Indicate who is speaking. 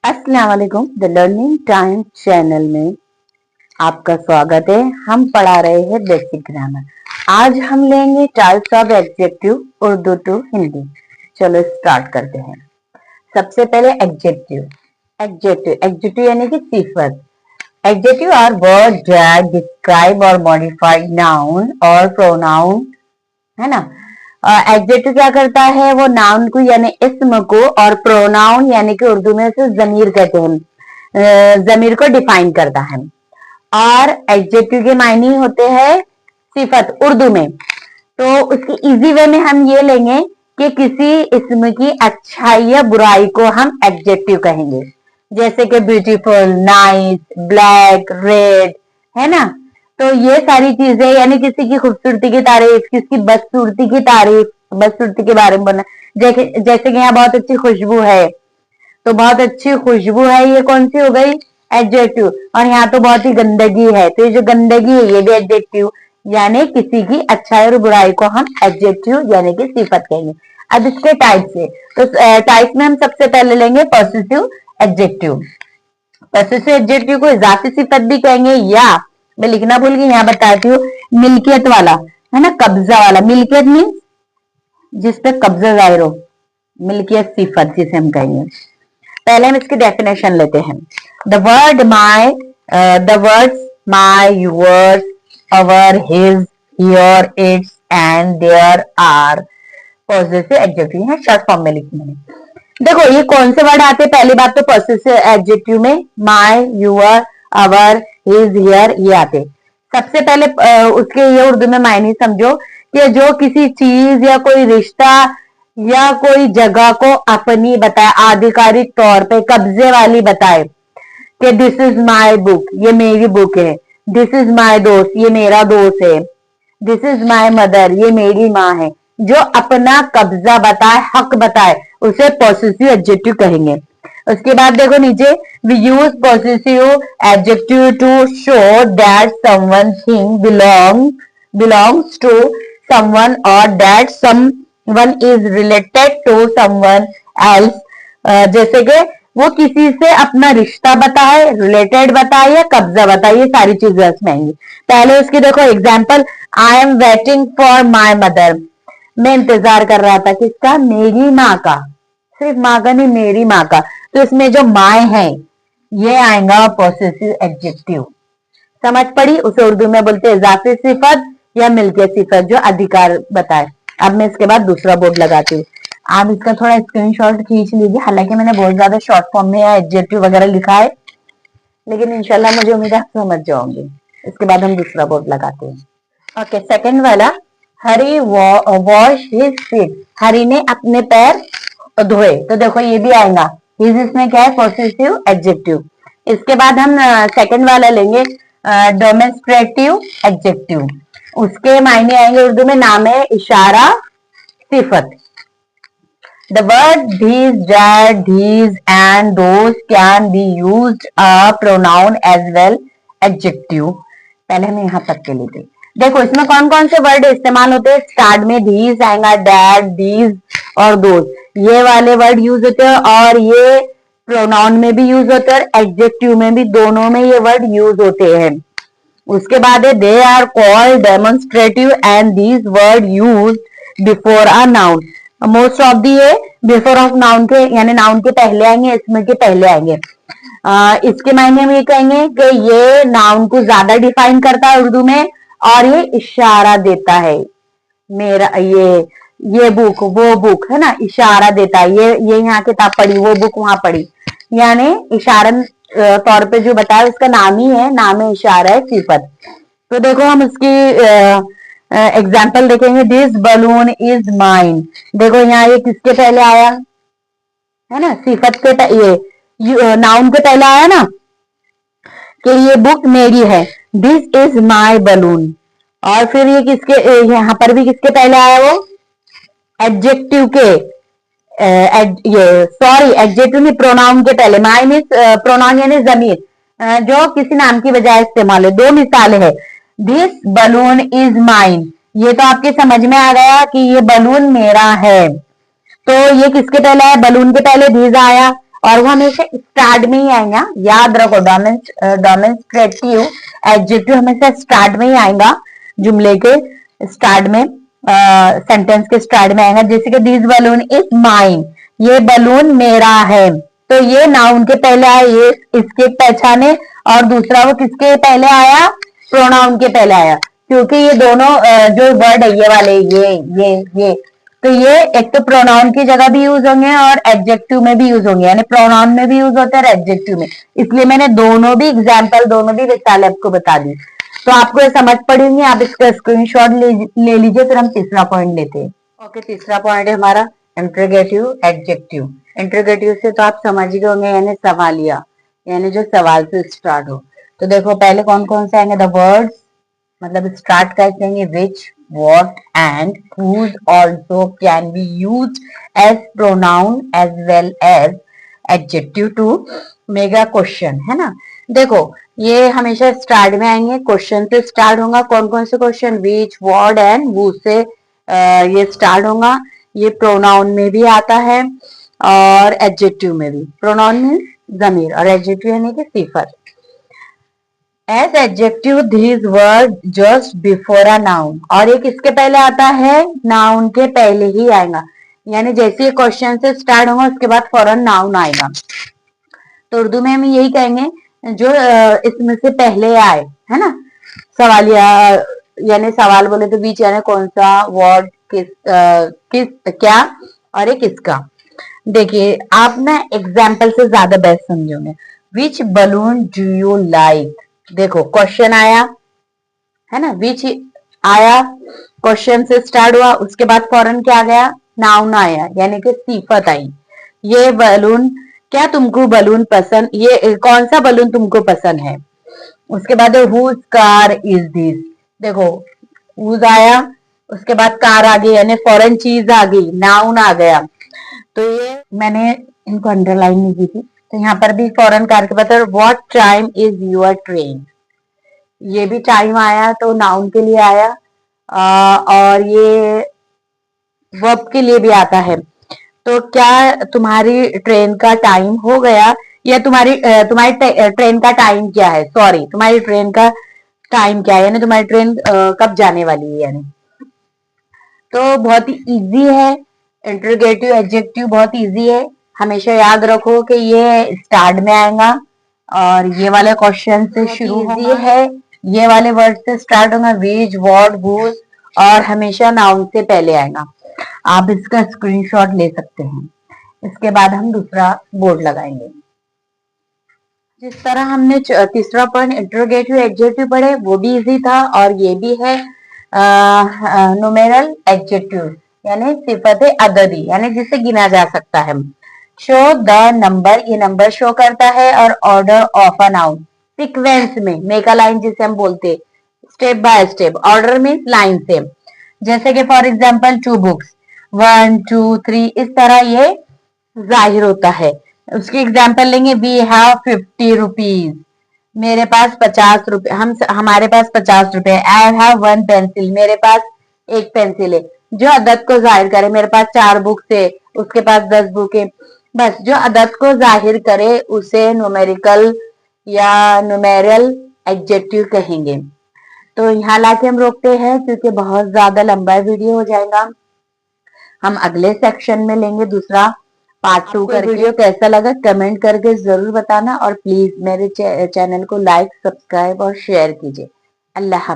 Speaker 1: अस्सलाम वालेकुम। The learning time channel में आपका स्वागत है। हम पढ़ा रहे हैं बेसिक ग्रामर। आज हम लेंगे types of adjective Urdu to Hindi. चलो स्टार्ट करते हैं। सबसे पहले एडजेक्टिव। एडजेक्टिव यानी कि सिफत। Adjective are word that describe और मॉडिफाई नाउन और प्रोनाउन, है ना। एडजेक्टिव क्या करता है, वो नाउन को यानी इस्म को और प्रोनाउन यानी कि उर्दू में उसे जमीर कहते हैं, जमीर को डिफाइन करता है। और एडजेक्टिव के मायने होते हैं सिफत उर्दू में। तो उसकी इजी वे में हम ये लेंगे कि किसी इस्म की अच्छाई या बुराई को हम एडजेक्टिव कहेंगे, जैसे कि ब्यूटीफुल, नाइस, ब्लैक, रेड, है ना। तो ये सारी चीजें यानी किसी की खूबसूरती की तारीफ, किसकी बदसूरती की तारीफ, बदसूरती के बारे में बोलना। जैसे कि यहाँ बहुत अच्छी खुशबू है, तो बहुत अच्छी खुशबू है, ये कौन सी हो गई, एडजेक्टिव। और यहाँ तो बहुत ही गंदगी है, तो ये जो गंदगी है ये भी एडजेक्टिव। यानी किसी की अच्छाई और बुराई को हम एडजेक्टिव यानी कि सिफत कहेंगे। अब इसके टाइप से, तो टाइप में हम सबसे पहले लेंगे पॉजिटिव एडजेक्टिव। पॉजिटिव एडजेक्टिव को इजाफी सिफत भी कहेंगे, या मैं लिखना भूल गई, यहाँ बताती हूँ, मिल्कियत वाला, है ना, कब्जा वाला। मिल्कियत मीन्स जिसपे कब्जा जाहिर हो, मिल्कियत सिफत जिसे हम कहेंगे। पहले हम इसकी डेफिनेशन लेते हैं। The word my, the words my, yours, our, his, your, its and their are positive adjective है। शॉर्ट फॉर्म में लिखने में देखो ये कौन से वर्ड आते हैं। पहली बात तो पॉजिटिव एडजेक्टिव में माई, यूअर, अवर, हिज, हियर ये आते। सबसे पहले उसके ये उर्दू में मायने समझो कि जो किसी चीज या कोई रिश्ता या कोई जगह को अपनी बताए, आधिकारिक तौर पे कब्जे वाली बताए कि दिस इज माई बुक, ये मेरी बुक है। दिस इज माई दोस्त, ये मेरा दोस्त है। दिस इज माई मदर, ये मेरी माँ है। जो अपना कब्जा बताए, हक बताए, उसे पॉसेसिव एडजेक्टिव कहेंगे। उसके बाद देखो नीचे, we use possessive adjective to show that someone thing belongs to someone और that someone is related to someone else. जैसे कि वो किसी से अपना रिश्ता बताए, रिलेटेड बताए या कब्जा बताए, ये सारी चीजें उसमें आएंगी। पहले उसकी देखो example, I am waiting for my mother, मैं इंतजार कर रहा था किसका, मेरी माँ का। सिर्फ माँ का नहीं, मेरी माँ का। तो इसमें जो माए है ये आएगा पॉसेसिव एडजेक्टिव। समझ पड़ी। उसे उर्दू में बोलते हैं इजाफी सिफत या मिल्कियत सिफत, जो अधिकार बताए। अब मैं इसके बाद दूसरा बोर्ड लगाती हूँ। आप इसका थोड़ा स्क्रीनशॉट खींच लीजिए। हालांकि मैंने बहुत ज्यादा शॉर्ट फॉर्म में एडजेक्टिव वगैरह लिखा है, लेकिन इंशाल्लाह मुझे उम्मीद है आप समझ जाओगे। इसके बाद हम दूसरा बोर्ड लगाते हैं। ओके, सेकंड वाला, हरी वॉश हिज फीट, हरी ने अपने पैर धोए। तो देखो ये भी आएगा, हिज इसमें क्या है, पॉसेसिव एडजेक्टिव। इसके बाद हम सेकंड वाला लेंगे, डेमोन्स्ट्रेटिव एडजेक्टिव। उसके मायने आएंगे उर्दू में, नाम है, इशारा, सिफत। The word these, that, these and those can be used a pronoun as well adjective। पहले हम यहाँ तक के लिए थे। देखो इसमें कौन कौन से वर्ड इस्तेमाल होते हैं। स्टार्ट में these आएगा, that, these और those, ये वाले वर्ड यूज होते हैं। और ये प्रोनाउन में भी यूज होते हैं और एडजेक्टिव में भी, दोनों में ये वर्ड यूज होते हैं। उसके बाद है, they are called demonstrative and these word use before a noun. Most of the ये बिफोर ऑफ नाउन के, यानी नाउन के पहले आएंगे, इसमें के पहले आएंगे। इसके मायने हम ये कहेंगे कि ये नाउन को ज्यादा डिफाइन करता है उर्दू में, और ये इशारा देता है। मेरा ये बुक, वो बुक, है ना, इशारा देता है। ये यहाँ किताब पढ़ी, वो बुक वहां पढ़ी, यानी इशारन तौर पे जो बताया उसका नाम ही है, नाम है, इशारा है, सिफत। तो देखो हम इसकी एग्जाम्पल देखेंगे। दिस बलून इज माइन, देखो यहाँ ये किसके पहले आया, है ना, सिफत के ये नाउन के पहले आया ना, कि ये बुक मेरी है, दिस इज माई बलून। और फिर ये किसके, यहाँ पर भी किसके पहले आया, वो एडजेक्टिव के, सॉरी एडजेक्टिव में प्रोनाउन के पहले। माई मीन्स प्रोनाउन यानी जमीर, जो किसी नाम की बजाय इस्तेमाल है। दो मिसाल है, दिस बलून इज माइन, ये तो आपके समझ में आ गया कि ये बलून मेरा है। तो ये किसके पहले है, बलून के पहले दिस आया, और वो हमेशा स्टार्ट में ही आएगा, याद रखो। डेमोन्स्ट्रेटिव एडजेक्टिव हमेशा स्टार्ट में ही आएगा, जुमले के स्टार्ट में, सेंटेंस के स्टार्ट में आएगा। जैसे कि दिस बलून इज माइन, ये बलून मेरा है, तो ये नाउन के पहले आया, ये इसके पहचाने। और दूसरा वो किसके पहले आया, प्रोनाउन के पहले आया, क्योंकि ये दोनों जो वर्ड है ये वाले, ये तो ये एक तो प्रोनाउन की जगह भी यूज होंगे और एडजेक्टिव में भी यूज होंगे, यानी प्रोनाउन में भी यूज होता है और एडजेक्टिव में। इसलिए मैंने दोनों भी एग्जाम्पल, दोनों भी मिसाल आपको बता दी। तो आपको ये समझ पड़ी होंगी, आप इसका स्क्रीनशॉट ले लीजिए। फिर हम तीसरा पॉइंट लेते हैं। ओके, तीसरा पॉइंट है हमारा इंटरोगेटिव एडजेक्टिव। इंटरोगेटिव से तो आप समझ ही होंगे, यानी सवालिया, यानी जो सवाल से स्टार्ट हो। तो देखो पहले कौन कौन से आएंगे, द वर्ड्स, मतलब स्टार्ट कैसे आएंगे, विच, what and whose also can be used as pronoun as well as adjective to make a question, है ना। देखो ये हमेशा स्टार्ट में आएंगे, क्वेश्चन से स्टार्ट होगा। कौन कौन से question, which, what and who से ये स्टार्ट होगा। ये प्रोनाउन में भी आता है और एडजेक्टिव में भी। प्रोनाउन मीन्स जमीर और एडजेक्टिव यानी कि सिफत। As adjective these were just before a noun, और एक इसके पहले आता है, नाउन के पहले ही आएगा, यानी जैसे ये क्वेश्चन से स्टार्ट होगा उसके बाद फौरन नाउन आएगा। तो उर्दू में हम यही कहेंगे जो इसमें से पहले आए, है ना। सवालिया यानी सवाल बोले तो बीच, यानी कौन सा, वर्ड, किस क्या, और एक किसका। देखिए आप ना एग्जाम्पल से ज्यादा बेस्ट समझोगे। विच बलून डू यू लाइक, देखो क्वेश्चन आया, है ना, विच आया, क्वेश्चन से स्टार्ट हुआ, उसके बाद फौरन क्या गया, नाउन आया, यानी कि सिफत आई। ये बलून, क्या तुमको बलून पसंद, ये कौन सा बलून तुमको पसंद है। उसके बाद हुज कार इज दिस, देखो हुज आया, उसके बाद कार आ गई, यानी फौरन चीज आ गई, नाउन आ गया। तो ये मैंने इनको अंडरलाइन नहीं की थी, तो यहाँ पर भी फौरन कार के बाद what time is your train, ये भी टाइम आया तो नाउन के लिए आया। और ये वर्ब के लिए भी आता है। तो क्या तुम्हारी ट्रेन का टाइम हो गया, या तुम्हारी ट्रेन का टाइम क्या है, सॉरी तुम्हारी ट्रेन का टाइम क्या है, यानी तुम्हारी ट्रेन कब जाने वाली है, यानी। तो बहुत ही इजी है, इंटरोगेटिव एडजेक्टिव बहुत इजी है। हमेशा याद रखो कि ये स्टार्ट में आएगा और ये वाले क्वेश्चन से शुरू इजी है, ये वाले वर्ड से स्टार्ट होगा, विच, व्हाट, हुज, और हमेशा नाउन से पहले आएगा। आप इसका स्क्रीनशॉट ले सकते हैं। इसके बाद हम दूसरा बोर्ड लगाएंगे। जिस तरह हमने तीसरा पॉइंट इंटरोगेटिव एडजेक्टिव पढ़े वो भी इजी था, और ये भी है न्यूमेरल एडजेक्टिव, यानी सिफत अददी, यानी जिसे गिना जा सकता है। शो द नंबर, ये नंबर शो करता है, और order of a noun, sequence में, मेक अ लाइन जिसे हम बोलते, step by step, order means line से। जैसे कि फॉर एग्जाम्पल 2 बुक्स, 1 2 3, इस तरह ये जाहिर होता है। उसकी एग्जाम्पल लेंगे, वी हैव 50 रुपीज, मेरे पास 50 रुपए, हमारे पास 50 रुपए। आई हैव 1 पेंसिल, मेरे पास एक पेंसिल है, जो अदद को जाहिर करे। मेरे पास 4 बुक है, उसके पास 10 बुक है। बस जो अदद को जाहिर करे उसे न्यूमेरिकल या न्यूमेरल एडजेक्टिव कहेंगे। तो यहाँ लाके हम रोकते हैं, क्योंकि बहुत ज्यादा लंबा वीडियो हो जाएगा। हम अगले सेक्शन में लेंगे दूसरा पार्ट 2 करके। वीडियो कैसा लगा कमेंट करके जरूर बताना, और प्लीज मेरे चैनल को लाइक, सब्सक्राइब और शेयर कीजिए। अल्लाह हाफ़िज़।